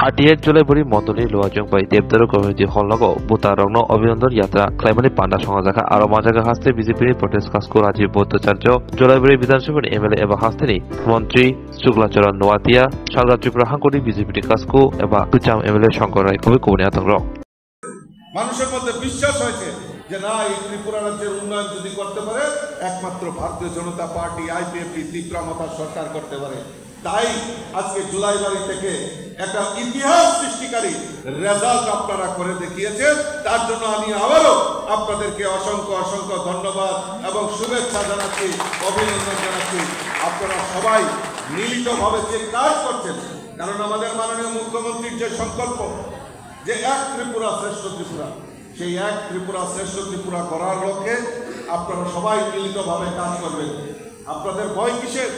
38 जुलाइबरी मन्दनि लुवाजोंबाय देबदारु committee हलनगो बुता रंनो अभिनन्दन यात्रा खालामनानै पान्डा संजाखा आरो माजागा हास्ते बिजेपिनि प्रटेस्ट कासको राजीव भट्टाचार्य जुलाइबरी विधानसभानि एमएलए एबा हास्तेनि मन्त्री शुक्लाचरण नवातिया सालगा त्रिपुरा हांकनि बिजेपिनि कासको एबा कुचाम एमएलए शंकर राय कवि कोने आतंग्र মানুষের মধ্যে বিশ্বাস হয়েছে যে না এই ত্রিপুরা রাজ্যের উন্নয়ন যদি করতে পারে একমাত্র ভারতীয় জনতা পার্টি আইপিএফটি ত্রিপুরা মাতার সরকার করতে পারে। তাই আজকে জুলাইবাড়ি থেকে একটা ইতিহাস সৃষ্টিকারী রেজাল্ট আপনারা করে দেখিয়েছেন। তার জন্য আমি আবারও আপনাদেরকে অসংখ্য অসংখ্য ধন্যবাদ এবং শুভেচ্ছা জানাচ্ছি, অভিনন্দন জানাচ্ছি। আপনারা সবাই মিলিতভাবে যে কাজ করছেন, কারণ আমাদের মাননীয় মুখ্যমন্ত্রীর যে সংকল্প যে এক ত্রিপুরা শ্রেষ্ঠ ত্রিপুরা, সেই এক ত্রিপুরা শ্রেষ্ঠ ত্রিপুরা করার লক্ষ্যে আপনারা সবাই মিলিতভাবে কাজ করবেন। আপনাদের ভয় কিসের?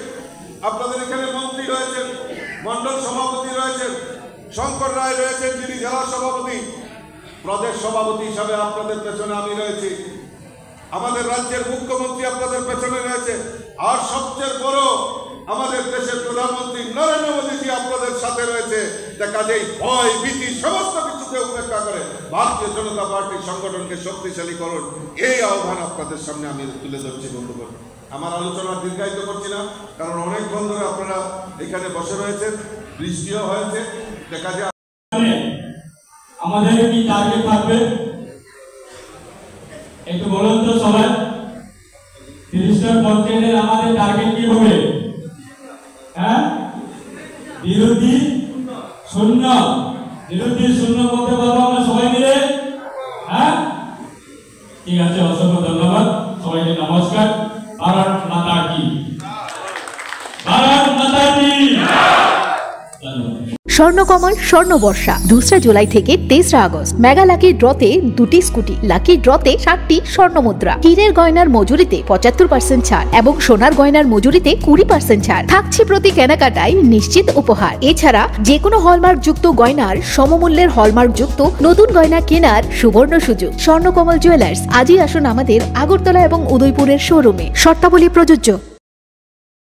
আপনাদের এখানে মন্ত্রী রয়েছেন, মন্ডল সভাপতি রয়েছেন, শঙ্কর রায় রয়েছেন যিনি জেলা সভাপতি, প্রদেশ সভাপতি হিসাবে আপনাদের পেছনে আমি রয়েছি, আমাদের রাজ্যের মুখ্যমন্ত্রী আপনাদের পেছনে রয়েছে, আর সবচেয়ে বড় আমাদের দেশের প্রধানমন্ত্রী নরেন্দ্র মোদীজি আপনাদের সাথে রয়েছে। কাজেই ভয় ভীতি সমস্ত কিছুকে উপেক্ষা করে ভারতীয় জনতা পার্টির সংগঠনকে শক্তিশালী করুন, এই আহ্বান আপনাদের সামনে আমি তুলে ধরছি। বন্ধুগণ, আমার আলোচনা দীর্ঘায়িত করছি না, কারণ অনেকক্ষণ ধরে আপনারা এখানে বসে রয়েছেন, বৃষ্টিও হয়েছে। দেখা যায় আমাদের কি টার্গেট থাকবে একটু বলুন তো সবাই। 30টার পঞ্চায়েতের আমাদের টার্গেট কি হবে? হ্যাঁ, বিরোধী শূন্য, বিরোধী শূন্য করতে পারবো আমরা সবাই মিলে। হ্যাঁ, ঠিক আছে, অসংখ্য ধন্যবাদ সবাইকে। নমস্কার। ভারত মাতা কি, ভারত মাতা কি। স্বর্ণকমল স্বর্ণবর্ষা 2 জুলাই থেকে 23 আগস্ট মেগা লাকি ড্রতে 2টি স্কুটি, লাকি ড্রতে 7টি স্বর্ণ মুদ্রা, হীরের গয়নার মজুরিতে 75% ছাড় এবং সোনার গয়নার মজুরিতে 20% ছাড় থাকছে প্রতি কেনাকাটায় নিশ্চিত উপহার। এছাড়া যে কোনো হলমার্ক যুক্ত গয়নার সমমূল্যের হলমার্ক যুক্ত নতুন গয়না কেনার সুবর্ণ সুযোগ। স্বর্ণকমল জুয়েলার্স, আজই আসুন আমাদের আগরতলা এবং উদয়পুরের শোরুমে। শর্তাবলী প্রযোজ্য।